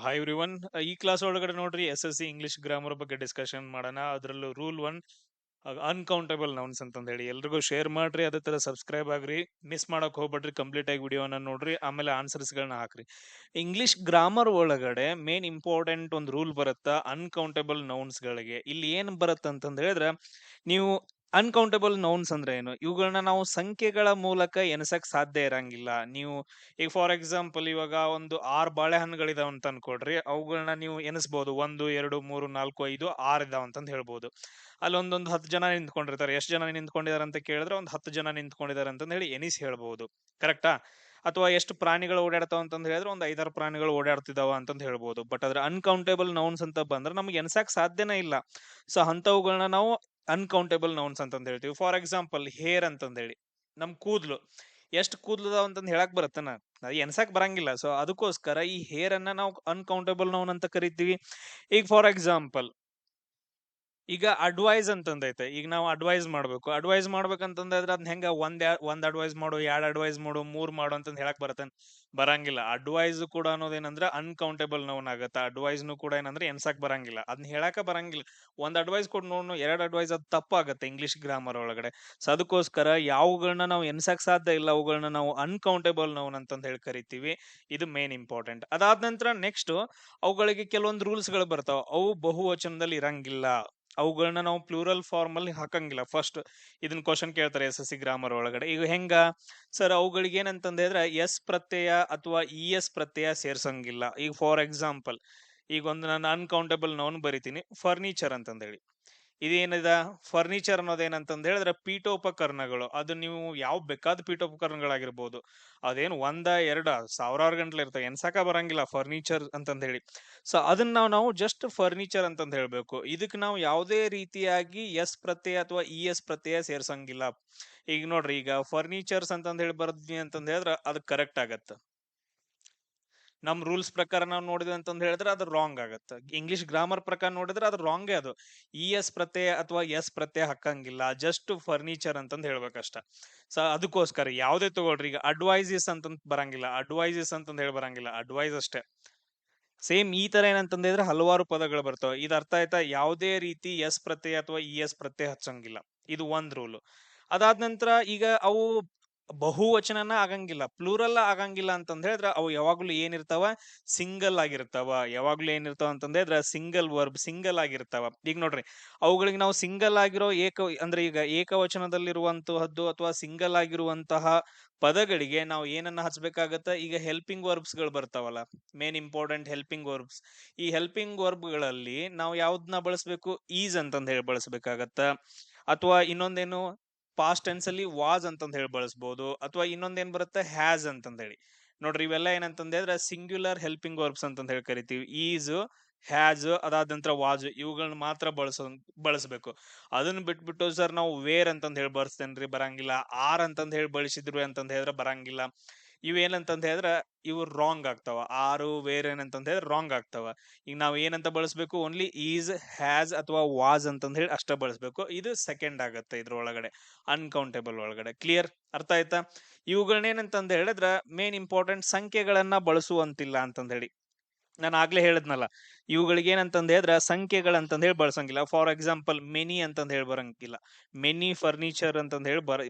Hi everyone. ಈ class ಒಳಗಡೆ ನೋಡ್ರಿ SSC ಇಂಗ್ಲಿಷ್ ಗ್ರಾಮರ್ ಬಗ್ಗೆ ಡಿಸ್ಕಷನ್ ಮಾಡೋಣ. ಅದರಲ್ಲೂ ರೂಲ್ 1 ಅನ್ಕೌಂಟಬಲ್ ನೌನ್ಸ್ ಅಂತಂದ ಹೇಳಿ ಎಲ್ರಿಗೂ ಶೇರ್ ಮಾಡ್ರಿ. ಅದೇ ತರ ಸಬ್ಸ್ಕ್ರೈಬ್ ಆಗ್ರಿ, ಮಿಸ್ ಮಾಡಕ್ ಹೋಗ್ಬೇಡ್ರಿ. ಕಂಪ್ಲೀಟ್ ಆಗಿ ವಿಡಿಯೋನ ನೋಡ್ರಿ, ಆಮೇಲೆ ಆನ್ಸರ್ಸ್ ಗಳನ್ನ ಹಾಕ್ರಿ. ಇಂಗ್ಲಿಷ್ ಗ್ರಾಮರ್ ಒಳಗಡೆ ಮೇನ್ ಇಂಪಾರ್ಟೆಂಟ್ ಒಂದು ರೂಲ್ ಬರುತ್ತಾ ಅನ್ಕೌಂಟಬಲ್ ನೌನ್ಸ್ ಗಳಿಗೆ. ಇಲ್ಲಿ ಏನ್ ಬರುತ್ತೆ ಅಂತಂದ ಹೇಳಿದ್ರೆ, ನೀವು ಅನ್ಕೌಂಟಬಲ್ ನೌನ್ಸ್ ಅಂದ್ರೆ ಏನು, ಇವುಗಳನ್ನ ನಾವು ಸಂಖ್ಯೆಗಳ ಮೂಲಕ ಎಣಸಕ್ ಸಾಧ್ಯ ಇರಂಗಿಲ್ಲ. ನೀವು ಈಗ ಫಾರ್ ಎಕ್ಸಾಂಪಲ್ ಇವಾಗ ಒಂದು 6 ಬಾಳೆಹಣ್ಣುಗಳಿದಾವ ಅಂತ ಅನ್ಕೊಡ್ರಿ, ಅವುಗಳನ್ನ ನೀವು ಎನಿಸ್ಬೋದು. 1 2 3 4 5 6 ಇದಾವ ಅಂತಂದ್ ಹೇಳ್ಬೋದು. ಅಲ್ಲೊಂದೊಂದು 10 ಜನ ನಿಂತ್ಕೊಂಡಿರ್ತಾರೆ. ಎಷ್ಟು ಜನ ನಿಂತ್ಕೊಂಡಿದ್ದಾರೆ ಅಂತ ಕೇಳಿದ್ರೆ ಒಂದು 10 ಜನ ನಿಂತ್ಕೊಂಡಿದ್ದಾರೆ ಅಂತಂದ್ ಹೇಳಿ ಎನಿಸಿ ಹೇಳ್ಬೋದು. ಕರೆಕ್ಟಾ? ಅಥವಾ ಎಷ್ಟು ಪ್ರಾಣಿಗಳು ಓಡಾಡ್ತಾವ ಅಂತಂದ್ ಹೇಳಿದ್ರೆ ಒಂದು 5-6 ಪ್ರಾಣಿಗಳು ಓಡಾಡ್ತಿದಾವ ಅಂತಂದ್ ಹೇಳ್ಬೋದು. ಬಟ್ ಅದ್ರ ಅನ್ಕೌಂಟೇಬಲ್ ನೌನ್ಸ್ ಅಂತ ಬಂದ್ರೆ ನಮ್ಗೆ ಎನ್ಸಕ್ ಸಾಧ್ಯನೇ ಇಲ್ಲ. ಸೊ ಅಂತವುಗಳನ್ನ ನಾವು ಅನ್ಕೌಂಟೇಬಲ್ ನೌನ್ಸ್ ಅಂತಂದ್ ಹೇಳ್ತೀವಿ. ಫಾರ್ ಎಕ್ಸಾಂಪಲ್ ಹೇರ್ ಅಂತಂದ್ ಹೇಳಿ, ನಮ್ ಕೂದ್ಲು ಎಷ್ಟು ಕೂದ್ಲದಾವ ಅಂತಂದ್ ಹೇಳಕ್ ಬರತ್ತನ? ಅದು ಎನ್ಸಕ್ ಬರಂಗಿಲ್ಲ. ಸೊ ಅದಕ್ಕೋಸ್ಕರ ಈ ಹೇರ್ ಅನ್ನ ನಾವು ಅನ್ಕೌಂಟೇಬಲ್ ನೌನ್ ಅಂತ ಕರಿತೀವಿ. ಈಗ ಫಾರ್ ಎಕ್ಸಾಂಪಲ್ ಈಗ ಅಡ್ವೈಸ್ ಅಂತಂದೈತೆ. ಈಗ ನಾವು ಅಡ್ವೈಸ್ ಮಾಡ್ಬೇಕು. ಅಡ್ವೈಸ್ ಮಾಡ್ಬೇಕಂತಂದ್ರೆ ಅದ್ನ ಹೆಂಗ ಒಂದ್ ಅಡ್ವೈಸ್ ಮಾಡು, 2 ಅಡ್ವೈಸ್ ಮಾಡು, 3 ಮಾಡು ಅಂತಂದ್ ಹೇಳಕ್ ಬರಂಗಿಲ್ಲ. ಅಡ್ವೈಸ್ ಕೂಡ ಅನ್ನೋದೇನಂದ್ರೆ ಅನ್ಕೌಂಟೇಬಲ್ ನೌನ್ ಆಗತ್ತ. ಅಡ್ವೈಸ್ನು ಕೂಡ ಏನಂದ್ರೆ ಎನ್ಸಕ್ ಬರಂಗಿಲ್ಲ, ಅದನ್ನ ಹೇಳಕ ಬರಂಗಿಲ್ಲ. ಒಂದ್ ಅಡ್ವೈಸ್ ಕೊಟ್ಟು ನೋಡು, 2 ಅಡ್ವೈಸ್ ಅದು ತಪ್ಪಾಗತ್ತೆ ಇಂಗ್ಲಿಷ್ ಗ್ರಾಮರ್ ಒಳಗಡೆ. ಸೊ ಅದಕ್ಕೋಸ್ಕರ ಯಾವುಗಳನ್ನ ನಾವು ಎನ್ಸಕ್ ಸಾಧ್ಯ ಇಲ್ಲ, ಅವುಗಳನ್ನ ನಾವು ಅನ್ಕೌಂಟೇಬಲ್ ನೌನ್ ಅಂತಂದ್ ಹೇಳಿ ಕರಿತೀವಿ. ಇದು ಮೇನ್ ಇಂಪಾರ್ಟೆಂಟ್. ಅದಾದ ನಂತರ ನೆಕ್ಸ್ಟ್ ಅವುಗಳಿಗೆ ಕೆಲವೊಂದು ರೂಲ್ಸ್ ಗಳು ಬರ್ತಾವ. ಅವು ಬಹುವಚನದಲ್ಲಿ ಇರಂಗಿಲ್ಲ. ಅವುಗಳನ್ನ ನಾವು ಪ್ಲೂರಲ್ ಫಾರ್ಮ್ ಅಲ್ಲಿ ಹಾಕಂಗಿಲ್ಲ. ಫಸ್ಟ್ ಇದನ್ನ ಕ್ವಶನ್ ಕೇಳ್ತಾರೆ SSC ಗ್ರಾಮರ್ ಒಳಗಡೆ. ಈಗ ಹೆಂಗ ಸರ್, ಅವುಗಳಿಗೆ ಏನಂತಂದ ಹೇಳಿದ್ರೆ ಎಸ್ ಪ್ರತ್ಯಯ ಅಥವಾ ES ಪ್ರತ್ಯಯ ಸೇರ್ಸಂಗಿಲ್ಲ. ಈಗ ಫಾರ್ ಎಕ್ಸಾಂಪಲ್ ಈಗ ಒಂದು ನಾನು ಅನ್ಕೌಂಟಬಲ್ ನೌನ್ ಬರಿತೀನಿ, ಫರ್ನಿಚರ್ ಅಂತಂದ ಹೇಳಿ. ಇದೇನಿದ ಫರ್ನಿಚರ್ ಅನ್ನೋದೇನಂತಂದ ಹೇಳಿದ್ರೆ ಪೀಠೋಪಕರಣಗಳು. ಅದು ನೀವು ಯಾವ ಬೇಕಾದ ಪೀಠೋಪಕರಣಗಳಾಗಿರ್ಬೋದು. ಅದೇನು 1 2 ಸಾವಿರಾರು ಗಂಟ್ಲೆ ಇರ್ತವೆ, ಎನ್ಸಾಕ ಬರಂಗಿಲ್ಲ ಫರ್ನಿಚರ್ ಅಂತಂದ ಹೇಳಿ. ಸೊ ಅದನ್ನ ನಾವು ಜಸ್ಟ್ ಫರ್ನಿಚರ್ ಅಂತಂದ ಹೇಳ್ಬೇಕು. ಇದಕ್ಕೆ ನಾವು ಯಾವುದೇ ರೀತಿಯಾಗಿ ಎಸ್ ಪ್ರತ್ಯಯ ಅಥವಾ ES ಪ್ರತ್ಯಯ ಸೇರ್ಸಂಗಿಲ್ಲ. ಈಗ ನೋಡ್ರಿ, ಈಗ ಫರ್ನಿಚರ್ಸ್ ಅಂತಂದ ಹೇಳಿ ಬರ್ದ್ವಿ ಅಂತಂದ ಹೇಳಿದ್ರೆ ಅದು ಕರೆಕ್ಟ್ ಆಗತ್ತ. ನಮ್ ರೂಲ್ಸ್ ಪ್ರಕಾರ ನಾವು ನೋಡಿದ್ವಿ ಅಂತಂದ್ ಹೇಳಿದ್ರೆ ಅದು ರಾಂಗ್ ಆಗತ್ತೆ. ಇಂಗ್ಲಿಷ್ ಗ್ರಾಮರ್ ಪ್ರಕಾರ ನೋಡಿದ್ರೆ ಅದು ರಾಂಗೇ. ಅದು ES ಪ್ರತ್ಯಯ ಅಥವಾ ಎಸ್ ಪ್ರತ್ಯಯ ಹಾಕಂಗಿಲ್ಲ, ಜಸ್ಟ್ ಫರ್ನಿಚರ್ ಅಂತಂದ್ ಹೇಳ್ಬೇಕಷ್ಟ. ಸೊ ಅದಕ್ಕೋಸ್ಕರ ಯಾವ್ದೇ ತಗೊಳ್ರಿ, ಈಗ ಅಡ್ವೈಸಸ್ ಅಂತಂದ್ ಬರಂಗಿಲ್ಲ, ಅಡ್ವೈಸಸ್ ಅಂತಂದ್ ಹೇಳಿ ಬರಂಗಿಲ್ಲ, ಅಡ್ವೈಸ್ ಅಷ್ಟೇ. ಸೇಮ್ ಈ ತರ ಏನಂತಂದ್ರೆ ಹಲವಾರು ಪದಗಳು ಬರ್ತಾವ. ಇದು ಅರ್ಥ ಆಯ್ತಾ? ಯಾವುದೇ ರೀತಿ ಎಸ್ ಪ್ರತ್ಯಯ ಅಥವಾ ES ಪ್ರತ್ಯಯ ಹಚ್ಚಂಗಿಲ್ಲ. ಇದು ಒಂದ್ ರೂಲ್. ಅದಾದ ನಂತರ ಈಗ ಅವು ಬಹುವಚನನ ಆಗಂಗಿಲ್ಲ, ಪ್ಲೂರಲ್ ಆಗಂಗಿಲ್ಲ ಅಂತಂದ್ ಹೇಳಿದ್ರೆ ಅವು ಯಾವಾಗ್ಲೂ ಏನಿರ್ತಾವ, ಸಿಂಗಲ್ ಆಗಿರ್ತಾವ. ಯಾವಾಗ್ಲೂ ಏನಿರ್ತಾವ ಅಂತಂದ್ ಹೇಳಿದ್ರೆ ಸಿಂಗಲ್ ವರ್ಬ್, ಸಿಂಗಲ್ ಆಗಿರ್ತಾವ. ಈಗ ನೋಡ್ರಿ, ಅವುಗಳಿಗೆ ನಾವು ಸಿಂಗಲ್ ಆಗಿರೋ ಅಂದ್ರೆ ಈಗ ಏಕವಚನದಲ್ಲಿರುವಂತಹದ್ದು ಅಥವಾ ಸಿಂಗಲ್ ಆಗಿರುವಂತಹ ಪದಗಳಿಗೆ ನಾವು ಏನನ್ನ ಹಚ್ಬೇಕಾಗತ್ತ? ಈಗ ಹೆಲ್ಪಿಂಗ್ ವರ್ಬ್ಸ್ ಗಳು ಬರ್ತಾವಲ್ಲ, ಮೇನ್ ಇಂಪಾರ್ಟೆಂಟ್ ಹೆಲ್ಪಿಂಗ್ ವರ್ಬ್ಸ್. ಈ ಹೆಲ್ಪಿಂಗ್ ವರ್ಬ್ ಗಳಲ್ಲಿ ನಾವು ಯಾವ್ದನ್ನ ಬಳಸಬೇಕು? ಈಸ್ ಅಂತಂದ್ ಹೇಳಿ ಬಳಸಬೇಕಾಗತ್ತ. ಅಥವಾ ಇನ್ನೊಂದೇನು, ಪಾಸ್ಟ್ ಟೆನ್ಸ್ ಅಲ್ಲಿ ವಾಸ್ ಅಂತಂದ್ ಹೇಳಿ ಬಳಸಬಹುದು. ಅಥವಾ ಇನ್ನೊಂದೇನ್ ಬರುತ್ತೆ, ಹ್ಯಾಸ್ ಅಂತಂದ್ ಹೇಳಿ. ನೋಡ್ರಿ, ಇವೆಲ್ಲ ಏನಂತಂದ್ ಹೇಳಿದ್ರೆ ಸಿಂಗ್ಯುಲರ್ ಹೆಲ್ಪಿಂಗ್ ವರ್ಬ್ಸ್ ಅಂತಂದ್ ಹೇಳಿ ಕರಿತೀವಿ. ಈಸ್, ಹ್ಯಾಸ್, ಅದಾದ ನಂತರ ವಾಜ್, ಇವುಗಳನ್ನ ಮಾತ್ರ ಬಳಸಬೇಕು. ಅದನ್ನ ಬಿಟ್ಬಿಟ್ಟು ಸರ್ ನಾವು ವೇರ್ ಅಂತಂದ್ ಹೇಳಿ ಬಳಸ್ತೇನ್ರಿ, ಬರಂಗಿಲ್ಲ. ಆರ್ ಅಂತಂದ್ ಹೇಳಿ ಬಳಸಿದ್ರು ಅಂತಂದ್ ಹೇಳಿದ್ರೆ ಬರಂಗಿಲ್ಲ. ಇವೇನಂತಂದ್ ಹೇಳಿದ್ರೆ ಇವು ರಾಂಗ್ ಆಗ್ತಾವ. ಆರು ವೇರ್ ಏನಂತಂದ್ ಹೇಳಿದ್ರೆ ರಾಂಗ್ ಆಗ್ತಾವ. ಈಗ ನಾವ್ ಏನಂತ ಬಳಸಬೇಕು? ಓನ್ಲಿ ಈಸ್, ಹ್ಯಾಸ್ ಅಥವಾ ವಾಸ್ ಅಂತಂದ್ ಹೇಳಿ ಅಷ್ಟ ಬಳಸಬೇಕು. ಇದು ಸೆಕೆಂಡ್ ಆಗತ್ತೆ ಇದ್ರೊಳಗಡೆ, ಅನ್ಕೌಂಟೇಬಲ್ ಒಳಗಡೆ. ಕ್ಲಿಯರ್? ಅರ್ಥ ಆಯ್ತಾ? ಇವುಗಳನ್ನೇನಂತಂದ್ ಹೇಳಿದ್ರೆ ಮೇನ್ ಇಂಪಾರ್ಟೆಂಟ್ ಸಂಖ್ಯೆಗಳನ್ನ ಬಳಸುವಂತಿಲ್ಲ ಅಂತಂದ್ ಹೇಳಿ ನಾನು ಆಗ್ಲೇ ಹೇಳಿದ್ನಲ್ಲ. ಇವುಗಳಿಗೆ ಏನಂತಂದ್ ಹೇಳಿದ್ರೆ ಸಂಖ್ಯೆಗಳಂತಂದ್ ಹೇಳಿ ಬಳಸಂಗಿಲ್ಲ. ಫಾರ್ ಎಕ್ಸಾಂಪಲ್ ಮೆನಿ ಅಂತಂದ್ ಹೇಳಿ ಬರಂಗಿಲ್ಲ, ಮೆನಿ ಫರ್ನಿಚರ್ ಅಂತಂದ್ ಹೇಳಿ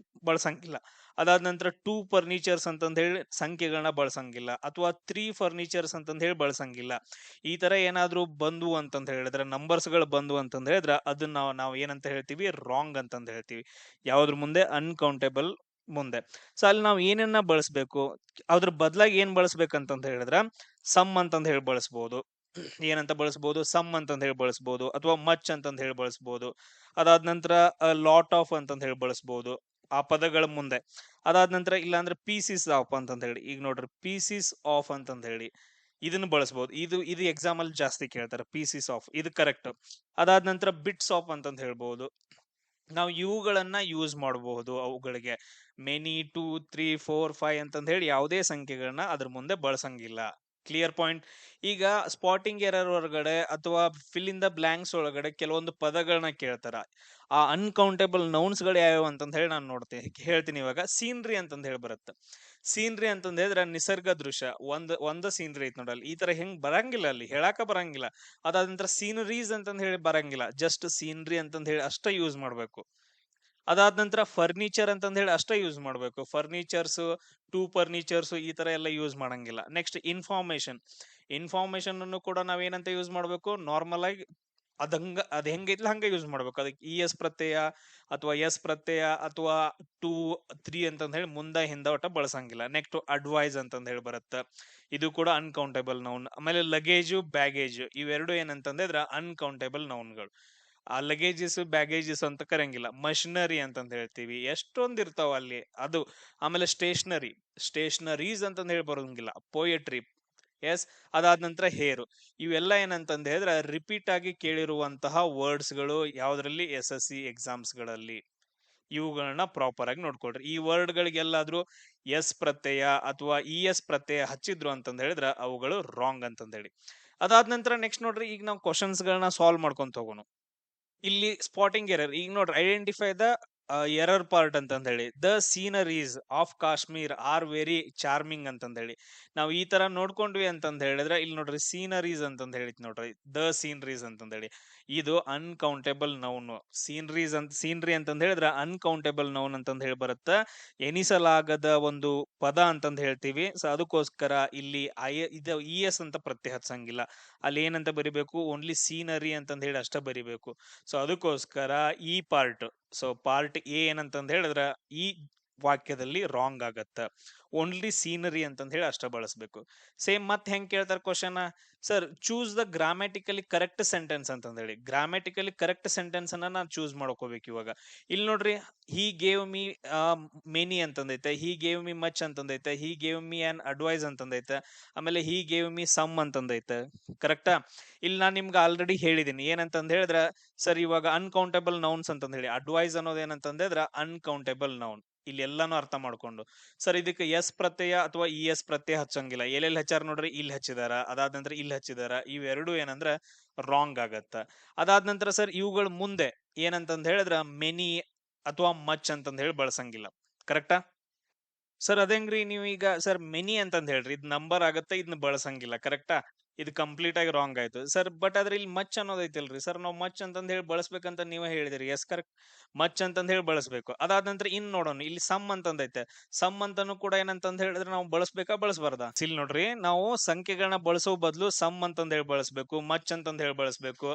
ಬಳಸಂಗಿಲ್ಲ. ಅದಾದ ನಂತರ 2 ಫರ್ನಿಚರ್ಸ್ ಅಂತಂದ್ ಹೇಳಿ ಸಂಖ್ಯೆಗಳನ್ನ ಬಳಸಂಗಿಲ್ಲ. ಅಥವಾ 3 ಫರ್ನಿಚರ್ಸ್ ಅಂತಂದ್ ಹೇಳಿ ಬಳಸಂಗಿಲ್ಲ. ಈ ತರ ಏನಾದ್ರೂ ಬಂದು ಅಂತಂದ್ ಹೇಳಿದ್ರೆ, ನಂಬರ್ಸ್ ಗಳು ಬಂದು ಅಂತಂದ್ ಹೇಳಿದ್ರೆ ಅದನ್ನ ನಾವು ಏನಂತ ಹೇಳ್ತೀವಿ? ರಾಂಗ್ ಅಂತಂದ್ ಹೇಳ್ತೀವಿ. ಯಾವ್ದ್ರ ಮುಂದೆ? ಅನ್ಕೌಂಟೇಬಲ್ ಮುಂದೆ. ಸೊ ಅಲ್ಲಿ ನಾವು ಏನನ್ನ ಬಳಸಬೇಕು? ಅದ್ರ ಬದಲಾಗಿ ಏನ್ ಬಳಸ್ಬೇಕಂತಂದ್ ಹೇಳಿದ್ರೆ ಸಮ್ ಅಂತಂದ್ ಹೇಳಿ ಬಳಸಬಹುದು. ಏನಂತ ಬಳಸಬಹುದು? ಸಮ್ ಅಂತಂದ್ ಹೇಳಿ ಬಳಸಬಹುದು. ಅಥವಾ ಮಚ್ ಅಂತಂದ್ ಹೇಳಿ ಬಳಸಬಹುದು. ಅದಾದ ನಂತರ ಲಾಟ್ ಆಫ್ ಅಂತಂದ್ ಹೇಳಿ ಬಳಸಬಹುದು ಆ ಪದಗಳ ಮುಂದೆ. ಅದಾದ ನಂತರ ಇಲ್ಲಾಂದ್ರೆ ಪೀಸಿಸ್ ಆಫ್ ಅಂತಂದ್ ಹೇಳಿ. ಈಗ ನೋಡ್ರಿ, ಪೀಸಿಸ್ ಆಫ್ ಅಂತಂದ್ ಹೇಳಿ ಇದನ್ನ ಬಳಸಬಹುದು. ಇದು ಎಕ್ಸಾಮ್ ಅಲ್ಲಿ ಜಾಸ್ತಿ ಕೇಳ್ತಾರೆ, ಪೀಸಿಸ್ ಆಫ್. ಇದು ಕರೆಕ್ಟ್. ಅದಾದ ನಂತರ ಬಿಟ್ಸ್ ಆಫ್ ಅಂತಂದ್ ಹೇಳ್ಬಹುದು. ನಾವು ಇವುಗಳನ್ನ ಯೂಸ್ ಮಾಡಬಹುದು. ಅವುಗಳಿಗೆ ಮೆನಿ, 2, 3, 4, 5 ಅಂತಂದ್ ಹೇಳಿ ಯಾವುದೇ ಸಂಖ್ಯೆಗಳನ್ನ ಅದ್ರ ಮುಂದೆ ಬಳಸಂಗಿಲ್ಲ. Clear point? ಈಗ ಸ್ಪಾಟಿಂಗ್ ಎರರ್ ಒಳಗಡೆ ಅಥವಾ ಫಿಲ್ ಇನ್ ದ ಬ್ಲಾಂಕ್ಸ್ ಒಳಗಡೆ ಕೆಲವೊಂದು ಪದಗಳನ್ನ ಕೇಳ್ತಾರ. ಆ ಅನ್ಕೌಂಟೇಬಲ್ ನೌನ್ಸ್ ಗಳು ಯಾವ್ಯಾವ ಅಂತಂದ್ ಹೇಳಿ ನಾನು ಹೇಳ್ತೀನಿ. ಇವಾಗ ಸೀನ್ರಿ ಅಂತಂದ್ ಹೇಳಿ ಬರುತ್ತೆ. ಸೀನ್ರಿ ಅಂತಂದ ಹೇಳಿದ್ರ ನಿಸರ್ಗ ದೃಶ್ಯ ಒಂದ ಸೀನ್ರಿ ಐತ್ ನೋಡಲ್ಲಿ ಈ ತರ ಹೆಂಗ್ ಬರಂಗಿಲ್ಲ ಅಲ್ಲಿ ಹೇಳಾಕ ಬರಂಗಿಲ್ಲ. ಅದಾದ ನಂತರ ಸೀನರೀಸ್ ಅಂತಂದ್ ಹೇಳಿ ಬರಂಗಿಲ್ಲ, ಜಸ್ಟ್ ಸೀನ್ರಿ ಅಂತಂದ್ ಹೇಳಿ ಅಷ್ಟ ಯೂಸ್ ಮಾಡ್ಬೇಕು. ಅದಾದ ನಂತರ ಫರ್ನಿಚರ್ ಅಂತಂದ್ ಹೇಳಿ ಅಷ್ಟ ಯೂಸ್ ಮಾಡ್ಬೇಕು. ಫರ್ನಿಚರ್ಸ್, ಟೂ ಫರ್ನಿಚರ್ಸ್ ಈ ತರ ಎಲ್ಲ ಯೂಸ್ ಮಾಡಂಗಿಲ್ಲ. ನೆಕ್ಸ್ಟ್ ಇನ್ಫಾರ್ಮೇಶನ್ ಅನ್ನು ಕೂಡ ನಾವೇನಂತ ಯೂಸ್ ಮಾಡ್ಬೇಕು, ನಾರ್ಮಲ್ ಆಗಿ ಅದ್ ಹೆಂಗೈತ್ಲ ಹಂಗ ಯೂಸ್ ಮಾಡ್ಬೇಕು. ಅದಕ್ಕೆ ಇ ಎಸ್ ಪ್ರತ್ಯಯ ಅಥವಾ ಎಸ್ ಪ್ರತ್ಯಯ ಅಥವಾ ಟೂ, ತ್ರೀ ಅಂತಂದ್ ಹೇಳಿ ಮುಂದ ಹಿಂದ ಒಟ್ಟ ಬಳಸಂಗಿಲ್ಲ. ನೆಕ್ಸ್ಟ್ ಅಡ್ವೈಸ್ ಅಂತಂದ್ ಹೇಳಿ ಬರುತ್ತ, ಇದು ಕೂಡ ಅನ್ಕೌಂಟೇಬಲ್ ನೌನ್. ಆಮೇಲೆ ಲಗೇಜು, ಬ್ಯಾಗೇಜ್ ಇವೆರಡು ಏನಂತಂದ್ರೆ ಅನ್ಕೌಂಟೇಬಲ್ ನೌನ್ಗಳು. ಆ ಲಗೇಜಸ್ ಬ್ಯಾಗೇಜಸ್ ಅಂತ ಕರಂಗಿಲ್ಲ. ಮಷಿನರಿ ಅಂತಂದ್ ಹೇಳ್ತೀವಿ, ಎಷ್ಟೊಂದ್ ಇರ್ತಾವ ಅಲ್ಲಿ ಅದು. ಆಮೇಲೆ ಸ್ಟೇಷನರೀಸ್ ಅಂತಂದ್ ಹೇಳಿ ಬರೋಂಗಿಲ್ಲ. Poetry, yes. ಅದಾದ ನಂತರ ಹೇರು, ಇವೆಲ್ಲ ಏನಂತಂದ್ ಹೇಳಿದ್ರೆ ರಿಪೀಟ್ ಆಗಿ ಕೇಳಿರುವಂತಹ ವರ್ಡ್ಸ್ ಗಳು ಯಾವ್ದ್ರಲ್ಲಿ, SSC ಎಕ್ಸಾಮ್ಸ್ ಗಳಲ್ಲಿ. ಇವುಗಳನ್ನ ಪ್ರಾಪರ್ ಆಗಿ ನೋಡ್ಕೊಳ್ರಿ. ಈ ವರ್ಡ್ ಗಳಿಗೆಲ್ಲಾದ್ರೂ ಎಸ್ ಪ್ರತ್ಯಯ ಅಥವಾ ಇ ಎಸ್ ಪ್ರತ್ಯಯ ಹಚ್ಚಿದ್ರು ಅಂತಂದ್ ಹೇಳಿದ್ರ ಅವುಗಳು ರಾಂಗ್ ಅಂತಂದ್ ಹೇಳಿ. ಅದಾದ ನಂತರ ನೆಕ್ಸ್ಟ್ ನೋಡ್ರಿ, ಈಗ ನಾವು ಕ್ವಶನ್ಸ್ ಗಳನ್ನ ಸಾಲ್ವ್ ಮಾಡ್ಕೊಂತ ಹೋಗೋಣ. ಇಲ್ಲಿ ಸ್ಪಾಟಿಂಗ್ ಎರರ್, ಈಗ ನೋಡ್ರಿ, ಐಡೆಂಟಿಫೈ ದ ಎರರ್ ಪಾರ್ಟ್ ಅಂತಂದ್ ಹೇಳಿ. The sceneries of Kashmir are very charming ಅಂತಂದ್ ಹೇಳಿ ನಾವು ಈ ತರ ನೋಡ್ಕೊಂಡ್ವಿ ಅಂತಂದ್ ಹೇಳಿದ್ರೆ, ಇಲ್ಲಿ ನೋಡ್ರಿ ಸೀನರೀಸ್ ಅಂತಂದ್ ಹೇಳಿತ್ ನೋಡ್ರಿ, ದ ಸೀನರೀಸ್ ಅಂತಂದ್ ಹೇಳಿ ಇದು ಅನ್ಕೌಂಟೇಬಲ್ ನೌನ್. ಸೀನರಿ ಅಂತಂದ್ ಹೇಳಿದ್ರೆ ಅನ್ಕೌಂಟೇಬಲ್ ನೌನ್ ಅಂತಂದ್ ಹೇಳಿ ಬರುತ್ತ. ಎನಿಸಲಾಗದ ಒಂದು ಪದ ಅಂತಂದ್ ಹೇಳ್ತೀವಿ. ಸೊ ಅದಕ್ಕೋಸ್ಕರ ಇಲ್ಲಿ ಇದು ಇ ಎಸ್ ಅಂತ ಪ್ರತ್ಯಯ ಹಚ್ಚಂಗಿಲ್ಲ. ಅಲ್ಲಿ ಏನಂತ ಬರಿಬೇಕು, ಓನ್ಲಿ ಸೀನರಿ ಅಂತಂದ್ ಹೇಳಿ ಅಷ್ಟ ಬರಿಬೇಕು. ಸೊ ಅದಕ್ಕೋಸ್ಕರ ಈ ಪಾರ್ಟ್ ಎ ಏನಂತಂದ್ ಹೇಳಿದ್ರ ಈ ವಾಕ್ಯದಲ್ಲಿ ರಾಂಗ್ ಆಗತ್ತ. ಓನ್ಲಿ ಸೀನರಿ ಅಂತಂದ್ ಹೇಳಿ ಅಷ್ಟ ಬಳಸ್ಬೇಕು. ಸೇಮ್ ಮತ್ ಹೆಂಗ್ ಕೇಳ್ತಾರ question, sir choose the grammatically correct sentence ಅಂತಂದ್ ಹೇಳಿ. ಗ್ರಾಮ್ಯಾಟಿಕಲಿ ಕರೆಕ್ಟ್ ಸೆಂಟೆನ್ಸ್ ಅನ್ನ ನಾನು ಚೂಸ್ ಮಾಡ್ಕೋಬೇಕು ಇವಾಗ. ಇಲ್ಲಿ ನೋಡ್ರಿ, ಹಿ ಗೇವ್ ಮಿ ಮೆನಿ ಅಂತಂದೈತೆ, ಹಿ ಗೇವ್ ಮಿ ಮಚ್ ಅಂತಂದೈತೆ, he gave me an advice ಅಂತಂದೈತೆ, ಆಮೇಲೆ ಹಿ ಗೇವ್ ಮಿ ಸಮ್ ಅಂತಂದೈತೆ. ಕರೆಕ್ಟಾ? ಇಲ್ಲಿ ನಾನು ನಿಮ್ಗೆ ಆಲ್ರೆಡಿ ಹೇಳಿದೀನಿ ಏನಂತಂದ್ ಹೇಳಿದ್ರ, ಸರ್ ಇವಾಗ ಅನ್ಕೌಂಟೇಬಲ್ ನೌನ್ಸ್ ಅಂತಂದ್ ಹೇಳಿ, ಅಡ್ವೈಸ್ ಅನ್ನೋದು ಏನಂತಂದ್ರೆ ಅನ್ಕೌಂಟೇಬಲ್ ನೌನ್. ಇಲ್ಲಿ ಎಲ್ಲಾನು ಅರ್ಥ ಮಾಡ್ಕೊಂಡು, ಸರ್ ಇದಕ್ಕೆ ಎಸ್ ಪ್ರತ್ಯಯ ಅಥವಾ ಇ ಎಸ್ ಪ್ರತ್ಯಯ ಹಚ್ಚಂಗಿಲ್ಲ. ಎಲ್ಲೆಲ್ಲಿ ಹಚ್ಚಾರ ನೋಡ್ರಿ, ಇಲ್ಲಿ ಹಚ್ಚಿದಾರ, ಅದಾದ ನಂತರ ಇಲ್ಲಿ ಹಚ್ಚಿದಾರ. ಇವೆರಡು ಏನಂದ್ರ ರಾಂಗ್ ಆಗತ್ತ. ಅದಾದ ನಂತರ ಸರ್ ಇವುಗಳ ಮುಂದೆ ಏನಂತಂದ್ ಹೇಳಿದ್ರ ಮೆನಿ ಅಥವಾ ಮಚ್ ಅಂತಂದ್ ಹೇಳಿ ಬಳಸಂಗಿಲ್ಲ. ಕರೆಕ್ಟಾ? ಸರ್ ಅದೇಂಗ್ರಿ, ನೀವು ಈಗ ಸರ್ ಮೆನಿ ಅಂತಂದ್ ಹೇಳ್ರಿ, ಇದು ನಂಬರ್ ಆಗತ್ತೆ, ಇದನ್ನ ಬಳಸಂಗಿಲ್ಲ. ಕರೆಕ್ಟಾ? ಇದು ಕಂಪ್ಲೀಟ್ ಆಗಿ ರಾಂಗ್ ಆಯ್ತು ಸರ್. ಬಟ್ ಆದ್ರೆ ಇಲ್ಲಿ ಮಚ್ ಅನ್ನೋದೈತಿಲ್ರಿ ಸರ್, ನಾವು ಮಚ್ ಅಂತಂದ್ ಹೇಳಿ ಬಳಸ್ಬೇಕಂತ ನೀವೇ ಹೇಳಿದಿರಿ. ಎಸ್, ಕರೆಕ್ಟ್, ಮಚ್ ಅಂತಂದ್ ಹೇಳಿ ಬಳಸ್ಬೇಕು. ಅದಾದ ನಂತರ ಇನ್ ನೋಡೋಣ, ಇಲ್ಲಿ ಸಮ್ ಅಂತಂದೈತೆ. ಸಮ್ ಅಂತಾನು ಕೂಡ ಏನಂತಂದ್ ಹೇಳಿದ್ರೆ ನಾವು ಬಳಸ್ಬೇಕಾ ಬಳಸಬಾರ್ದಾ? ಇಲ್ಲಿ ನೋಡ್ರಿ, ನಾವು ಸಂಖ್ಯೆಗಳನ್ನ ಬಳಸೋ ಬದಲು ಸಮ್ ಅಂತಂದ್ ಹೇಳಿ ಬಳಸ್ಬೇಕು, ಮಚ್ ಅಂತಂದ್ ಹೇಳಿ ಬಳಸ್ಬೇಕು,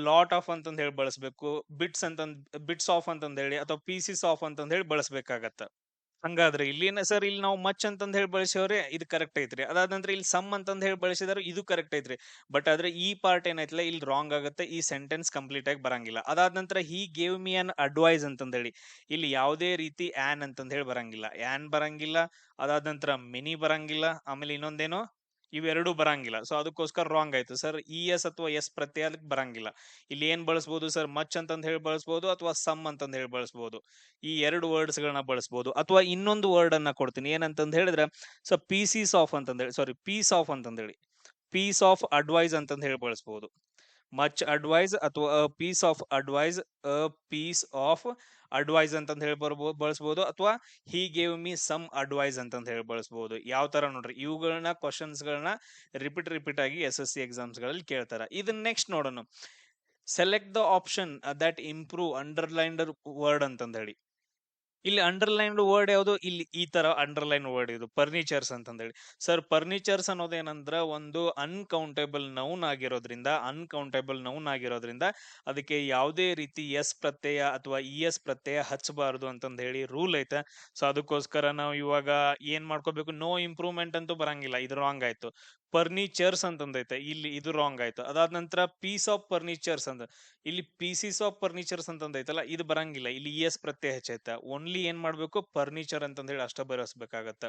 ಲಾಟ್ ಆಫ್ ಅಂತಂದ್ ಹೇಳಿ ಬಳಸ್ಬೇಕು, ಬಿಟ್ಸ್ ಆಫ್ ಅಂತಂದ್ ಹೇಳಿ ಅಥವಾ ಪೀಸಿಸ್ ಆಫ್ ಅಂತಂದ್ ಹೇಳಿ ಬಳಸ್ಬೇಕಾಗತ್ತ. ಹಂಗಾದ್ರೆ ಇಲ್ಲಿನ ಸರ್, ಇಲ್ಲಿ ನಾವು ಮಚ್ ಅಂತಂದ್ ಹೇಳಿ ಬಳಸವ್ರೆ, ಇದು ಕರೆಕ್ಟ್ ಐತ್ರಿ. ಅದಾದ ನಂತರ ಇಲ್ಲಿ ಸಮ್ ಅಂತಂದ್ ಹೇಳಿ ಬಳಸಿದಾರೆ, ಇದು ಕರೆಕ್ಟ್ ಐತ್ರಿ. ಬಟ್ ಆದ್ರೆ ಈ ಪಾರ್ಟ್ ಏನೈತಿಲ್ಲ ಇಲ್ಲಿ ರಾಂಗ್ ಆಗುತ್ತೆ. ಈ ಸೆಂಟೆನ್ಸ್ ಕಂಪ್ಲೀಟ್ ಆಗಿ ಬರಂಗಿಲ್ಲ. ಅದಾದ ನಂತರ ಹಿ ಗೇವ್ ಮಿ ಅನ್ ಅಡ್ವೈಸ್ ಅಂತಂದ್ ಹೇಳಿ, ಇಲ್ಲಿ ಯಾವುದೇ ರೀತಿ ಆನ್ ಅಂತಂದ್ ಹೇಳಿ ಬರಂಗಿಲ್ಲ. ಆನ್ ಬರಂಗಿಲ್ಲ, ಅದಾದ ನಂತರ ಮಿನಿ ಬರಂಗಿಲ್ಲ, ಆಮೇಲೆ ಇನ್ನೊಂದೇನು, ಇವೆರಡು ಬರಂಗಿಲ್ಲ. ಸೊ ಅದಕ್ಕೋಸ್ಕರ ರಾಂಗ್ ಆಯ್ತು ಸರ್. ಇ ಎಸ್ ಅಥವಾ ಎಸ್ ಪ್ರತ್ಯಯ ಅದಕ್ಕೆ ಬರಂಗಿಲ್ಲ. ಇಲ್ಲಿ ಏನ್ ಬಳಸಬಹುದು ಸರ್, ಮಚ್ ಅಂತಂದ್ ಹೇಳಿ ಬಳಸಬಹುದು ಅಥವಾ ಸಮ್ ಅಂತಂದ್ ಹೇಳಿ ಬಳಸಬಹುದು. ಈ ಎರಡು ವರ್ಡ್ಸ್ ಗಳನ್ನ ಬಳಸಬಹುದು. ಅಥವಾ ಇನ್ನೊಂದು ವರ್ಡ್ ಅನ್ನ ಕೊಡ್ತೀನಿ, ಏನಂತಂದ್ ಹೇಳಿದ್ರೆ, ಸೊ ಪೀಸೀಸ್ ಆಫ್ ಅಂತಂದ್ ಹೇಳಿ, ಸಾರಿ ಪೀಸ್ ಆಫ್ ಅಂತಂದ್ ಹೇಳಿ, ಪೀಸ್ ಆಫ್ ಅಡ್ವೈಸ್ ಅಂತಂದ್ ಹೇಳಿ ಬಳಸಬಹುದು. ಮಚ್ ಅಡ್ವೈಸ್ ಅಥವಾ piece of advice, piece of advice ಅಂತಂದ್ ಹೇಳಿ ಬಳಸಬಹುದು. ಅಥವಾ he gave me some advice ಅಂತಂದ್ ಹೇಳಿ ಬಳಸಬಹುದು. ಯಾವ ತರ ನೋಡ್ರಿ, ಇವುಗಳನ್ನ ಕ್ವಶನ್ಸ್ ಗಳನ್ನ ರಿಪೀಟ್ ಆಗಿ SSC ಎಕ್ಸಾಮ್ಸ್ ಗಳಲ್ಲಿ ಕೇಳ್ತಾರ. ಇದನ್ನ ನೆಕ್ಸ್ಟ್ ನೋಡೋಣ. Select the option that improve underlined word ಅಂತಂದ್ ಹೇಳಿ. ಇಲ್ಲಿ ಅಂಡರ್ಲೈನ್ಡ್ ವರ್ಡ್ ಯಾವುದು, ಇಲ್ಲಿ ಈ ತರ ಅಂಡರ್ಲೈನ್ ವರ್ಡ್ ಇದು ಫರ್ನಿಚರ್ಸ್ ಅಂತಂದ್ ಹೇಳಿ. ಸರ್ ಫರ್ನಿಚರ್ಸ್ ಅನ್ನೋದೇನಂದ್ರ ಒಂದು ಅನ್ಕೌಂಟೇಬಲ್ ನೌನ್ ಆಗಿರೋದ್ರಿಂದ ಅದಕ್ಕೆ ಯಾವುದೇ ರೀತಿ ಎಸ್ ಪ್ರತ್ಯಯ ಅಥವಾ ಇ ಎಸ್ ಪ್ರತ್ಯಯ ಹಚ್ಚಬಾರದು ಅಂತಂದ್ ಹೇಳಿ ರೂಲ್ ಐತೆ. ಸೊ ಅದಕ್ಕೋಸ್ಕರ ನಾವು ಇವಾಗ ಏನ್ ಮಾಡ್ಕೋಬೇಕು, ನೋ ಇಂಪ್ರೂವ್ಮೆಂಟ್ ಅಂತೂ ಬರಂಗಿಲ್ಲ, ಇದು ರಾಂಗ್ ಆಯ್ತು. ಫರ್ನಿಚರ್ಸ್ ಅಂತಂದೈತೆ, ಇಲ್ಲಿ ಇದು ರಾಂಗ್ ಆಯ್ತು. ಅದಾದ ನಂತರ ಪೀಸ್ ಆಫ್ ಫರ್ನಿಚರ್ಸ್ ಅಂತ, ಇಲ್ಲಿ ಪೀಸೀಸ್ ಆಫ್ ಫರ್ನಿಚರ್ಸ್ ಅಂತಂದೈತಲ್ಲ, ಇದು ಬರಂಗಿಲ್ಲ. ಇಲ್ಲಿ ಇ ಎಸ್ ಪ್ರತ್ಯಯ ಹೆಚ್ಚೈತೆ. ಓನ್ಲಿ ಏನ್ ಮಾಡ್ಬೇಕು, ಫರ್ನಿಚರ್ ಅಂತಂದ್ ಹೇಳಿ ಅಷ್ಟ ಬರೆಸ್ಬೇಕಾಗತ್ತ.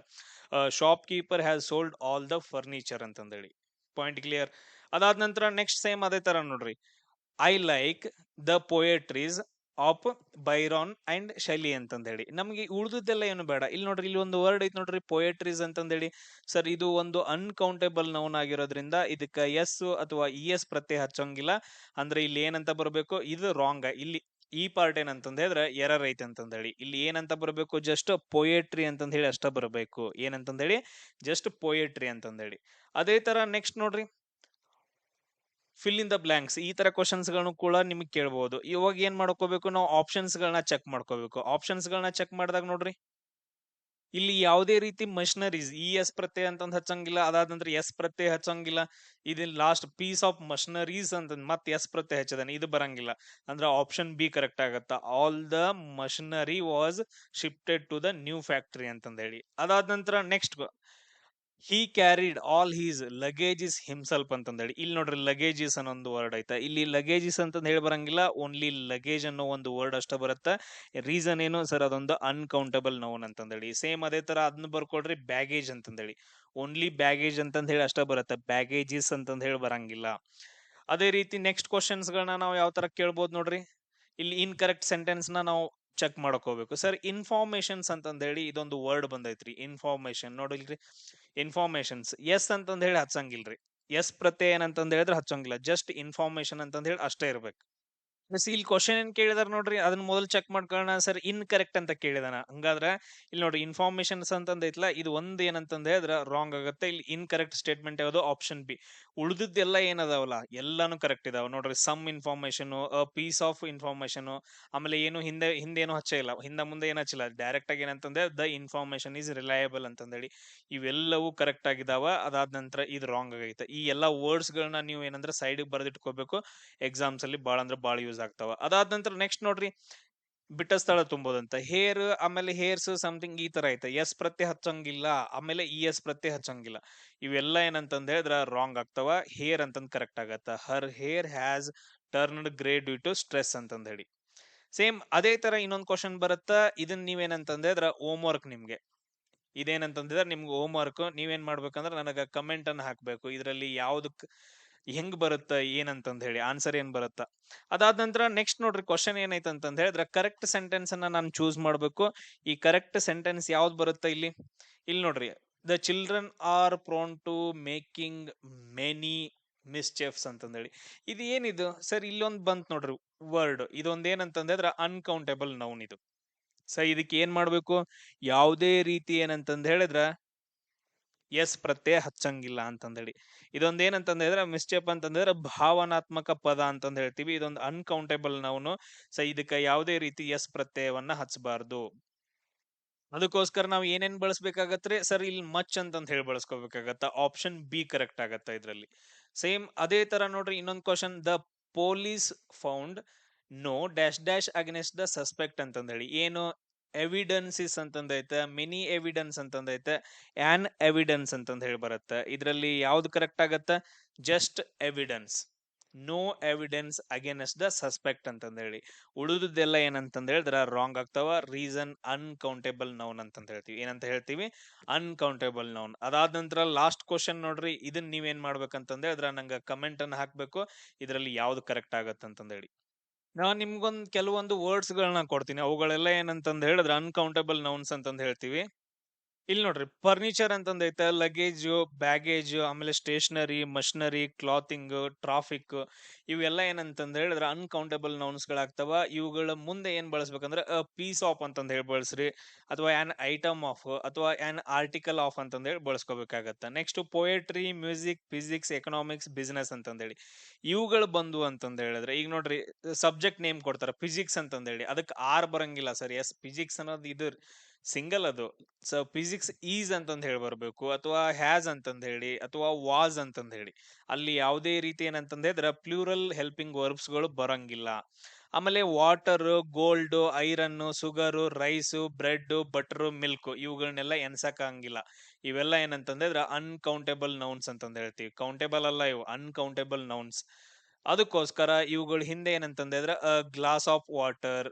Shop keeper has sold all the furniture ಅಂತಂದ್ ಹೇಳಿ. Point clear? ಅದಾದ ನಂತರ ನೆಕ್ಸ್ಟ್ ಸೇಮ್ ಅದೇ ತರ ನೋಡ್ರಿ, I like the poetries of Byron and Shelley ಅಂತಂದ್ ಹೇಳಿ. ನಮ್ಗೆ ಉಳ್ದುದೆಲ್ಲ ಏನು ಬೇಡ. ಇಲ್ಲಿ ನೋಡ್ರಿ, ಇಲ್ಲಿ ಒಂದು ವರ್ಡ್ ಐತಿ ನೋಡ್ರಿ, ಪೋಯಟ್ರೀಸ್ ಅಂತಂದ್ ಹೇಳಿ. ಸರ್ ಇದು ಒಂದು ಅನ್ಕೌಂಟೇಬಲ್ ನೌನ್ ಆಗಿರೋದ್ರಿಂದ ಇದಕ್ಕ ಎಸ್ ಅಥವಾ ಇ ಎಸ್ ಪ್ರತ್ಯಯ ಹಚ್ಚೋಂಗಿಲ್ಲ. ಅಂದ್ರೆ ಇಲ್ಲಿ ಏನಂತ ಬರ್ಬೇಕು, ಇದು ರಾಂಗ್. ಇಲ್ಲಿ ಈ ಪಾರ್ಟ್ ಏನಂತಂದ ಹೇಳಿದ್ರೆ ಎರರ್ ಐತೆ ಅಂತಂದ ಹೇಳಿ. ಇಲ್ಲಿ ಏನಂತ ಬರಬೇಕು, ಜಸ್ಟ್ ಪೊಯೆಟ್ರಿ ಅಂತಂದ ಹೇಳಿ ಅಷ್ಟ ಬರಬೇಕು. ಏನಂತಂದ ಹೇಳಿ ಜಸ್ಟ್ ಪೊಯೆಟ್ರಿ ಅಂತಂದ ಹೇಳಿ. ಅದೇ ತರ ನೆಕ್ಸ್ಟ್ ನೋಡ್ರಿ, ಫಿಲ್ ಇನ್ ದ ಬ್ಲಾಂಕ್ಸ್ ಈ ತರ ಕ್ವಶನ್ಸ್ ಗಳನ್ನು ಕೂಡ ನಿಮಗೆ ಕೇಳಬಹುದು. ಇವಾಗ ಏನ್ ಮಾಡ್ಕೋಬೇಕು, ನಾವು ಆಪ್ಷನ್ಸ್ ಗಳನ್ನ ಚೆಕ್ ಮಾಡ್ಕೋಬೇಕು. ಆಪ್ಷನ್ಸ್ ಗಳನ್ನ ಚೆಕ್ ಮಾಡಿದಾಗ ನೋಡ್ರಿ, ಇಲ್ಲಿ ಯಾವುದೇ ರೀತಿ ಮಷಿನರೀಸ್ ಇ ಎಸ್ ಪ್ರತ್ಯಯ ಅಂತಂದ್ ಹಚ್ಚಂಗಿಲ್ಲ, ಅದಾದ ನಂತರ ಎಸ್ ಪ್ರತ್ಯಯ ಹಚ್ಚಂಗಿಲ್ಲ. ಇದನ್ ಲಾಸ್ಟ್ ಪೀಸ್ ಆಫ್ ಮಷಿನರೀಸ್ ಅಂತ ಮತ್ತೆ ಎಸ್ ಪ್ರತ್ಯಯ ಹಚ್ಚದಾನೆ, ಇದು ಬರಂಗಿಲ್ಲ. ಅಂದ್ರೆ ಆಪ್ಷನ್ ಬಿ ಕರೆಕ್ಟ್ ಆಗತ್ತ. All the machinery was shifted to the new factory ಅಂತಂದ ಹೇಳಿ. ಅದಾದ ನಂತರ next, he carried all his luggages himself ಅಂತಂದೇಳಿ. ಇಲ್ಲಿ ನೋಡ್ರಿ ಲಗೇಜಸ್ ಅನ್ನೋ ಒಂದು ವರ್ಡ್ ಐತಾ. ಇಲ್ಲಿ ಲಗೇಜಸ್ ಅಂತ ಹೇಳಿ ಬರಂಗಿಲ್ಲ, ಓನ್ಲಿ ಲಗೇಜ್ ಅನ್ನೋ ಒಂದು ವರ್ಡ್ ಅಷ್ಟ ಬರುತ್ತೆ. ರೀಸನ್ ಏನು ಸರ್, ಅದೊಂದು ಅನ್ಕೌಂಟಬಲ್ ನೌನ್ ಅಂತಂದೇಳಿ. ಸೇಮ್ ಅದೇ ತರ ಅದನ್ನ ಬರ್ಕೊಡ್ರಿ ಬ್ಯಾಗೇಜ್ ಅಂತಂದೇಳಿ. ಓನ್ಲಿ ಬ್ಯಾಗೇಜ್ ಅಂತಂದ ಹೇಳಿ ಅಷ್ಟ ಬರುತ್ತೆ, ಬ್ಯಾಗೇಜಸ್ ಅಂತಂದ ಹೇಳಿ ಬರಂಗಿಲ್ಲ. ಅದೇ ರೀತಿ ನೆಕ್ಸ್ಟ್ ಕ್ವಶನ್ಸ್ ಗಳನ್ನ ನಾವು ಯಾವ ತರ ಕೇಳ್ಬೋದು ನೋಡ್ರಿ. ಇಲ್ಲಿ ಇನ್ಕರೆಕ್ಟ್ ಸೆಂಟೆನ್ಸ್ ನ ನಾವು ಚೆಕ್ ಮಾಡಕ್ ಹೋಗ್ಬೇಕು. ಸರ್ ಇನ್ಫಾರ್ಮೇಶನ್ಸ್ ಅಂತಂದ ಹೇಳಿ ಇದೊಂದು ವರ್ಡ್ ಬಂದೈತ್ರಿ, ಇನ್ಫಾರ್ಮೇಶನ್. ನೋಡಿಲ್ರಿ, ಇನ್ಫಾರ್ಮೇಶನ್ಸ್ ಎಸ್ ಅಂತಂದ ಹೇಳಿ ಹಚ್ಚಂಗಿಲ್ರಿ. ಎಸ್ ಪ್ರತ್ಯಯ ಏನಂತಂದ ಹೇಳಿದ್ರೆ ಹಚ್ಚಂಗಿಲ್ಲ, ಜಸ್ಟ್ ಇನ್ಫಾರ್ಮೇಶನ್ ಅಂತಂದ ಹೇಳಿ ಅಷ್ಟೇ ಇರ್ಬೇಕು. ಇಲ್ಲಿ ಕ್ವಶನ್ ಏನ್ ಕೇಳಿದಾರ ನೋಡ್ರಿ, ಅದನ್ನ ಮೊದಲು ಚೆಕ್ ಮಾಡ್ಕೊಳ್ಳೋಣ. ಸರ್ ಇನ್ ಕರೆಕ್ಟ್ ಅಂತ ಕೇಳಿದಾನ, ಹಂಗಾದ್ರೆ ಇಲ್ಲಿ ನೋಡ್ರಿ ಇನ್ಫಾರ್ಮೇಶನ್ಸ್ ಅಂತಂದ ಐತ್ಲ, ಇದು ಒಂದ್ ಏನಂತಂದ ಹೇಳಿದ್ರೆ ರಾಂಗ್ ಆಗುತ್ತೆ. ಇಲ್ಲಿ ಇನ್ ಕರೆಕ್ಟ್ ಸ್ಟೇಟ್ಮೆಂಟ್ ಯಾವುದು, ಆಪ್ಷನ್ ಬಿ. ಉಳಿದಿದ್ದೆಲ್ಲ ಏನದಾವಲ್ಲ ಎಲ್ಲಾನು ಕರೆಕ್ಟ್ ಇದಾವ ನೋಡ್ರಿ. Some information, piece of information, ಆಮೇಲೆ ಏನು ಹಿಂದೆ ಏನು ಹಚ್ಚ ಇಲ್ಲ, ಮುಂದೆ ಏನು ಹಚ್ಚಿಲ್ಲ, ಡೈರೆಕ್ಟ್ ಆಗಿ ಏನಂತಂದ್ರೆ ದ ಇನ್ಫಾರ್ಮೇಶನ್ ಈಸ್ ರಿಲಯಬಲ್ ಅಂತಂದೇಳಿ ಇವೆಲ್ಲವೂ ಕರೆಕ್ಟ್ ಆಗಿದಾವ. ಅದಾದ ನಂತರ ಇದು ರಾಂಗ್ ಆಗೈತೆ. ಈ ಎಲ್ಲಾ ವರ್ಡ್ಸ್ ಗಳನ್ನ ನೀವು ಏನಂದ್ರೆ ಸೈಡ್ ಬರ್ದಿಟ್ಕೋಬೇಕು, ಎಕ್ಸಾಮ್ಸ್ ಅಲ್ಲಿ ಬಾಳ ಅಂದ್ರೆ ಬಾಳ ಯೂಸ್ ಆಗ್ತಾವ. ಅದಾದ ನಂತರ ನೆಕ್ಸ್ಟ್ ನೋಡ್ರಿ, ಬಿಟ್ಟ ಸ್ಥಳ ತುಂಬೋದಂತ. ಹೇರ್, ಆಮೇಲೆ ಹೇರ್ಸ್ ಸಮಥಿಂಗ್ ಈ ತರ ಐತೆ. ಎಸ್ ಪ್ರತ್ಯಯ ಹಚ್ಚಂಗಿಲ್ಲ, ಆಮೇಲೆ ಇ ಎಸ್ ಪ್ರತ್ಯಯ ಹಚ್ಚಂಗಿಲ್ಲ. ಇವೆಲ್ಲ ಏನಂತಂದ ಹೇಳಿದ್ರ ರಾಂಗ್ ಆಗ್ತಾವ. ಹೇರ್ ಅಂತಂದ್ ಕರೆಕ್ಟ್ ಆಗತ್ತ. Her hair has turned grey due to stress ಅಂತಂದ ಹೇಳಿ. ಸೇಮ್ ಅದೇ ತರ ಇನ್ನೊಂದು ಕ್ವಶನ್ ಬರುತ್ತ. ಇದನ್ನ ನೀವೇನಂತಂದ್ರೆ ಹೋಮ್ ವರ್ಕ್ ನಿಮ್ಗೆ. ಇದೇನಂತಂದ್ರೆ ನಿಮ್ಗೆ ಹೋಮ್ ವರ್ಕ್, ನೀವೇನ್ ಮಾಡ್ಬೇಕಂದ್ರೆ ನನಗ ಕಮೆಂಟ್ ಅನ್ನ ಹಾಕ್ಬೇಕು, ಇದರಲ್ಲಿ ಯಾವ್ದಕ್ ಹೆಂಗ್ ಬರುತ್ತ ಏನಂತಂದ್ ಹೇಳಿ, ಆನ್ಸರ್ ಏನ್ ಬರುತ್ತ. ಅದಾದ ನಂತರ ನೆಕ್ಸ್ಟ್ ನೋಡ್ರಿ, ಕ್ವಶನ್ ಏನೈತೆ ಅಂತಂದ್ ಹೇಳಿದ್ರೆ ಕರೆಕ್ಟ್ ಸೆಂಟೆನ್ಸ್ ಅನ್ನ ನಾನು ಚೂಸ್ ಮಾಡ್ಬೇಕು. ಈ ಕರೆಕ್ಟ್ ಸೆಂಟೆನ್ಸ್ ಯಾವ್ದು ಬರುತ್ತ ಇಲ್ಲಿ ನೋಡ್ರಿ, the children are prone to making many mischiefs ಅಂತಂದೇಳಿ. ಇದು ಏನಿದು ಸರ್, ಇಲ್ಲೊಂದ್ ಬಂತ್ ನೋಡ್ರಿ ವರ್ಡ್, ಇದೊಂದ್ ಏನಂತಂದ್ರೆ ಅನ್ಕೌಂಟೇಬಲ್ ನೌನ್ ಇದು. ಸೊ ಇದಕ್ಕೆ ಏನ್ ಮಾಡ್ಬೇಕು, ಯಾವುದೇ ರೀತಿ ಏನಂತಂದ್ ಹೇಳಿದ್ರ ಎಸ್ ಪ್ರತ್ಯಯ ಹಚ್ಚಂಗಿಲ್ಲ ಅಂತಂದೇಳಿ. ಇದೊಂದ್ ಏನಂತಂದ ಹೇಳಿದ್ರೆ ಮಿಸ್ಚೇಪ್ ಅಂತಂದ್ರೆ ಭಾವನಾತ್ಮಕ ಪದ ಅಂತಂದ್ ಹೇಳ್ತೀವಿ. ಇದೊಂದು ಅನ್ಕೌಂಟೇಬಲ್ ನೌನು. ಸೊ ಇದಕ್ಕೆ ಯಾವುದೇ ರೀತಿ ಎಸ್ ಪ್ರತ್ಯಯವನ್ನ ಹಚ್ಚಬಾರ್ದು. ಅದಕ್ಕೋಸ್ಕರ ನಾವು ಏನೇನ್ ಬಳಸ್ಬೇಕಾಗತ್ರಿ ಸರ್, ಇಲ್ಲಿ ಮಚ್ ಅಂತಂತ ಹೇಳಿ ಬಳಸ್ಕೋಬೇಕಾಗತ್ತ. ಆಪ್ಷನ್ ಬಿ ಕರೆಕ್ಟ್ ಆಗತ್ತ ಇದ್ರಲ್ಲಿ. ಸೇಮ್ ಅದೇ ತರ ನೋಡ್ರಿ ಇನ್ನೊಂದು question, the police found no dash dash against the suspect ಅಂತಂದ ಹೇಳಿ. ಏನು ಎವಿಡೆನ್ಸಿಸ್ ಅಂತಂದೈತೆ, ಮೆನಿ ಎವಿಡೆನ್ಸ್ ಅಂತಂದೈತೆ, ಆನ್ ಎವಿಡೆನ್ಸ್ ಅಂತಂದ ಹೇಳಿ ಬರುತ್ತೆ. ಇದರಲ್ಲಿ ಯಾವ್ದು ಕರೆಕ್ಟ್ ಆಗತ್ತ, just evidence. No evidence against the suspect ಅಂತಂದ ಹೇಳಿ. ಉಳಿದುದೆಲ್ಲ ಏನಂತಂದ ಹೇಳಿದ್ರ ರಾಂಗ್ ಆಗ್ತಾವ. ರೀಸನ್ ಅನ್ಕೌಂಟೇಬಲ್ ನೌನ್ ಅಂತಂದ ಹೇಳ್ತೀವಿ. ಏನಂತ ಹೇಳ್ತೀವಿ, ಅನ್ಕೌಂಟೇಬಲ್ ನೌನ್. ಅದಾದ ನಂತರ ಲಾಸ್ಟ್ ಕ್ವಶನ್ ನೋಡ್ರಿ, ಇದನ್ನ ನೀವೇನ್ ಮಾಡ್ಬೇಕಂತಂದ ಹೇಳಿದ್ರ ನಂಗೆ ಕಮೆಂಟ್ ಅನ್ನ ಹಾಕ್ಬೇಕು, ಇದರಲ್ಲಿ ಯಾವ್ದು ಕರೆಕ್ಟ್ ಆಗತ್ತಂತಂದ ಹೇಳಿ. ನಾನ್ ನಿಮ್ಗೊಂದ್ ಕೆಲವೊಂದು ವರ್ಡ್ಸ್ ಗಳನ್ನ ಕೊಡ್ತೀನಿ, ಅವುಗಳೆಲ್ಲ ಏನಂತಂದ್ ಹೇಳಿದ್ರೆ ಅನ್ಕೌಂಟಬಲ್ ನೌನ್ಸ್ ಅಂತಂದ್ ಹೇಳ್ತೀವಿ. ಇಲ್ಲಿ ನೋಡ್ರಿ, ಫರ್ನಿಚರ್ ಅಂತಂದೈತೆ, ಲಗೇಜ್, ಬ್ಯಾಗೇಜ್, ಆಮೇಲೆ ಸ್ಟೇಷನರಿ, ಮಷಿನರಿ, ಕ್ಲಾತಿಂಗ್, ಟ್ರಾಫಿಕ್, ಇವೆಲ್ಲ ಏನಂತಂದ್ ಹೇಳಿದ್ರೆ ಅನ್ಕೌಂಟಬಲ್ ನೌನ್ಸ್ ಗಳಾಗ್ತಾವ. ಇವುಗಳ ಮುಂದೆ ಏನ್ ಬಳಸ್ಬೇಕಂದ್ರೆ ಪೀಸ್ ಆಫ್ ಅಂತಂದ್ ಹೇಳಿ ಬಳಸ್ರಿ, ಅಥವಾ ಆನ್ ಐಟಮ್ ಆಫ್, ಅಥವಾ ಆನ್ ಆರ್ಟಿಕಲ್ ಆಫ್ ಅಂತಂದ್ ಹೇಳಿ ಬಳಸ್ಕೋಬೇಕಾಗತ್ತ. Next poetry, music, physics, economics, business ಅಂತಂದ್ ಹೇಳಿ ಇವುಗಳು ಬಂದು ಅಂತಂದ್ ಹೇಳಿದ್ರೆ, ಈಗ ನೋಡ್ರಿ ಸಬ್ಜೆಕ್ಟ್ ನೇಮ್ ಕೊಡ್ತಾರ ಫಿಸಿಕ್ಸ್ ಅಂತಂದ್ ಹೇಳಿ, ಅದಕ್ಕೆ ಆರ್ ಬರಂಗಿಲ್ಲ ಸರ್. ಎಸ್ ಫಿಸಿಕ್ಸ್ ಅನ್ನೋದು ಇದು ಸಿಂಗಲ್ ಅದು. ಸೊ ಫಿಸಿಕ್ಸ್ ಈಸ್ ಅಂತಂದ್ ಹೇಳಿ ಬರ್ಬೇಕು, ಅಥವಾ ಹ್ಯಾಸ್ ಅಂತಂದ್ ಹೇಳಿ, ಅಥವಾ ವಾಸ್ ಅಂತಂದ್ ಹೇಳಿ. ಅಲ್ಲಿ ಯಾವುದೇ ರೀತಿ ಏನಂತಂದ್ ಹೇಳಿದ್ರೆ ಪ್ಲೂರಲ್ ಹೆಲ್ಪಿಂಗ್ ವರ್ಬ್ಸ್ ಗಳು ಬರಂಗಿಲ್ಲ. ಆಮೇಲೆ water, gold, iron, sugar, rice, bread, butter, milk ಇವುಗಳನ್ನೆಲ್ಲ ಎನ್ಸಕ್ಕಾಗಿಲ್ಲ. ಇವೆಲ್ಲ ಏನಂತಂದ್ರೆ ಅನ್ಕೌಂಟೇಬಲ್ ನೌನ್ಸ್ ಅಂತಂದ್ ಹೇಳ್ತೀವಿ. ಕೌಂಟೇಬಲ್ ಅಲ್ಲ ಇವು, ಅನ್ಕೌಂಟೇಬಲ್ ನೌನ್ಸ್. ಅದಕ್ಕೋಸ್ಕರ ಇವುಗಳ ಹಿಂದೆ ಏನಂತಂದ್ರೆ ಗ್ಲಾಸ್ ಆಫ್ ವಾಟರ್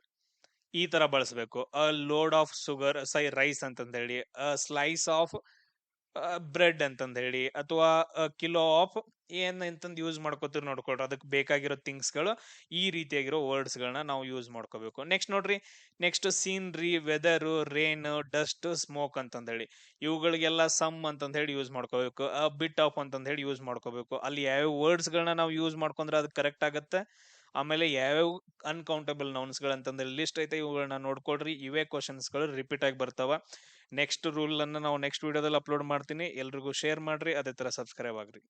ಈ ತರ ಬಳಸಬೇಕು. ಲೋಡ್ ಆಫ್ ಶುಗರ್ ರೈಸ್ ಅಂತಂದ ಹೇಳಿ, ಸ್ಲೈಸ್ ಆಫ್ ಬ್ರೆಡ್ ಅಂತಂದ ಹೇಳಿ, ಅಥವಾ ಕಿಲೋ ಆಫ್ ಏನ್ ಅಂತಂದ್ ಯೂಸ್ ಮಾಡ್ಕೋತೀರಿ ನೋಡ್ಕೊಳ್ರಿ, ಅದಕ್ಕೆ ಬೇಕಾಗಿರೋ ಥಿಂಗ್ಸ್ ಗಳು ಈ ರೀತಿಯಾಗಿರೋ ವರ್ಡ್ಸ್ ಗಳನ್ನ ನಾವು ಯೂಸ್ ಮಾಡ್ಕೋಬೇಕು. ನೆಕ್ಸ್ಟ್ ನೋಡ್ರಿ, next scenery, weather, rain, dust, smoke ಅಂತಂದ ಹೇಳಿ ಇವುಗಳಿಗೆಲ್ಲ ಸಮ್ ಅಂತಂದ ಹೇಳಿ ಯೂಸ್ ಮಾಡ್ಕೋಬೇಕು. ಬಿಟ್ ಆಫ್ ಅಂತಂದ ಹೇಳಿ ಯೂಸ್ ಮಾಡ್ಕೋಬೇಕು. ಅಲ್ಲಿ ಯಾವ ವರ್ಡ್ಸ್ ಗಳನ್ನ ನಾವು ಯೂಸ್ ಮಾಡ್ಕೊಂಡ್ರೆ ಅದು ಕರೆಕ್ಟ್ ಆಗತ್ತೆ, ಆಮೇಲೆ ಯಾವ್ಯಾವ ಅನ್ಕೌಂಟಬಲ್ ನೌನ್ಸ್ಗಳು ಅಂತಂದ್ರೆ ಲಿಸ್ಟ್ ಐತೆ, ಇವುಗಳನ್ನ ನೋಡ್ಕೊಳ್ರಿ. ಇವೇ ಕ್ವಶನ್ಸ್ಗಳು ರಿಪೀಟ್ ಆಗಿ ಬರ್ತಾವ. ನೆಕ್ಸ್ಟ್ ರೂಲ್ ಅನ್ನ ನಾವು ನೆಕ್ಸ್ಟ್ ವಿಡಿಯೋದಲ್ಲಿ ಅಪ್ಲೋಡ್ ಮಾಡ್ತೀನಿ. ಎಲ್ರಿಗೂ ಶೇರ್ ಮಾಡ್ರಿ, ಅದೇ ತರ ಸಬ್ಸ್ಕ್ರೈಬ್ ಆಗ್ರಿ.